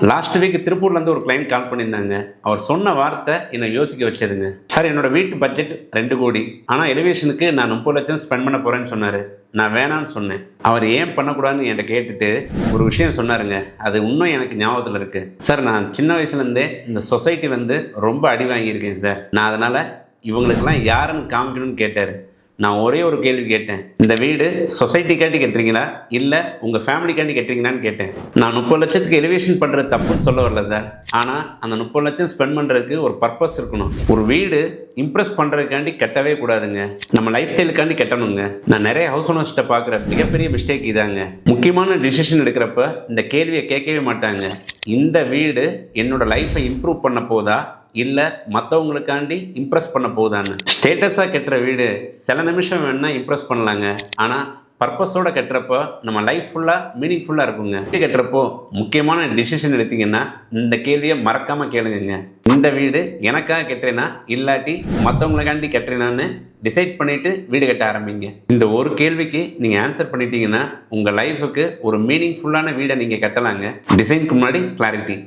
Last week திருப்பூர்லேருந்து ஒரு client கால் பண்ணியிருந்தாங்க. அவர் சொன்ன வார்த்தை என்னை யோசிக்க வச்சதுங்க. சார், என்னோட வீட்டு பட்ஜெட் 2 கோடி, ஆனால் எலிவேஷனுக்கு நான் 30 லட்சம் ஸ்பெண்ட் பண்ண போகிறேன்னு சொன்னார். நான் வேணான்னு சொன்னேன். அவர் ஏன் பண்ணக்கூடாதுன்னு என்கிட்ட கேட்டுட்டு ஒரு விஷயம் சொன்னாருங்க. அது இன்னும் எனக்கு ஞாபகத்தில் இருக்குது. சார், நான் சின்ன வயசுலேருந்தே இந்த சொசைட்டிலேருந்து ரொம்ப அடி வாங்கியிருக்கேன் சார். நான் அதனால் இவங்களுக்கெல்லாம் யாருன்னு காமிக்கணும்னு கேட்டார். நான் ஒரே ஒரு கேள்வி கேட்டேன். இந்த வீடு சொசைட்டிக்காண்டி கட்டுறீங்களா இல்லை உங்கள் ஃபேமிலிக்காண்டி கட்டுறீங்களான்னு கேட்டேன். நான் 30 லட்சத்துக்கு எலிவேஷன் பண்ணுறது தப்புன்னு சொல்ல வரல சார். ஆனால் அந்த 30 லட்சம் ஸ்பெண்ட் பண்ணுறதுக்கு ஒரு பர்பஸ் இருக்கணும். ஒரு வீடு இம்ப்ரெஸ் பண்ணுறதுக்காண்டி கட்டவே கூடாதுங்க. நம்ம லைஃப் ஸ்டைலுக்காண்டி கட்டணுங்க. நான் நிறைய ஹவுஸ் ஓனர்ஸ்கிட்ட பார்க்குற மிகப்பெரிய மிஸ்டேக் இதாங்க. முக்கியமான டிசிஷன் எடுக்கிறப்ப இந்த கேள்வியை கேட்கவே மாட்டாங்க. இந்த வீடு என்னோட லைஃப்பை இம்ப்ரூவ் பண்ண போதா இல்லை மற்றவங்களுக்காண்டி இம்ப்ரெஸ் பண்ண போதான்னு. ஸ்டேட்டஸாக கட்டுற வீடு சில நிமிஷம் வேணால் இம்ப்ரெஸ் பண்ணலாங்க. ஆனால் பர்பஸோடு கட்டுறப்போ நம்ம லைஃப் ஃபுல்லாக மீனிங்ஃபுல்லாக இருக்குங்க. வீடு கட்டுறப்போ முக்கியமான டிசிஷன் எடுத்தீங்கன்னா இந்த கேள்வியை மறக்காமல் கேளுங்க. இந்த வீடு எனக்காக கட்டுறேனா இல்லாட்டி மற்றவங்களுக்காண்டி கட்டுறேனான்னு டிசைட் பண்ணிவிட்டு வீடு கட்ட ஆரம்பிங்க. இந்த ஒரு கேள்விக்கு நீங்கள் ஆன்சர் பண்ணிட்டீங்கன்னா உங்கள் லைஃபுக்கு ஒரு மீனிங்ஃபுல்லான வீடை நீங்கள் கட்டலாங்க. டிசைனுக்கு முன்னாடி கிளாரிட்டி.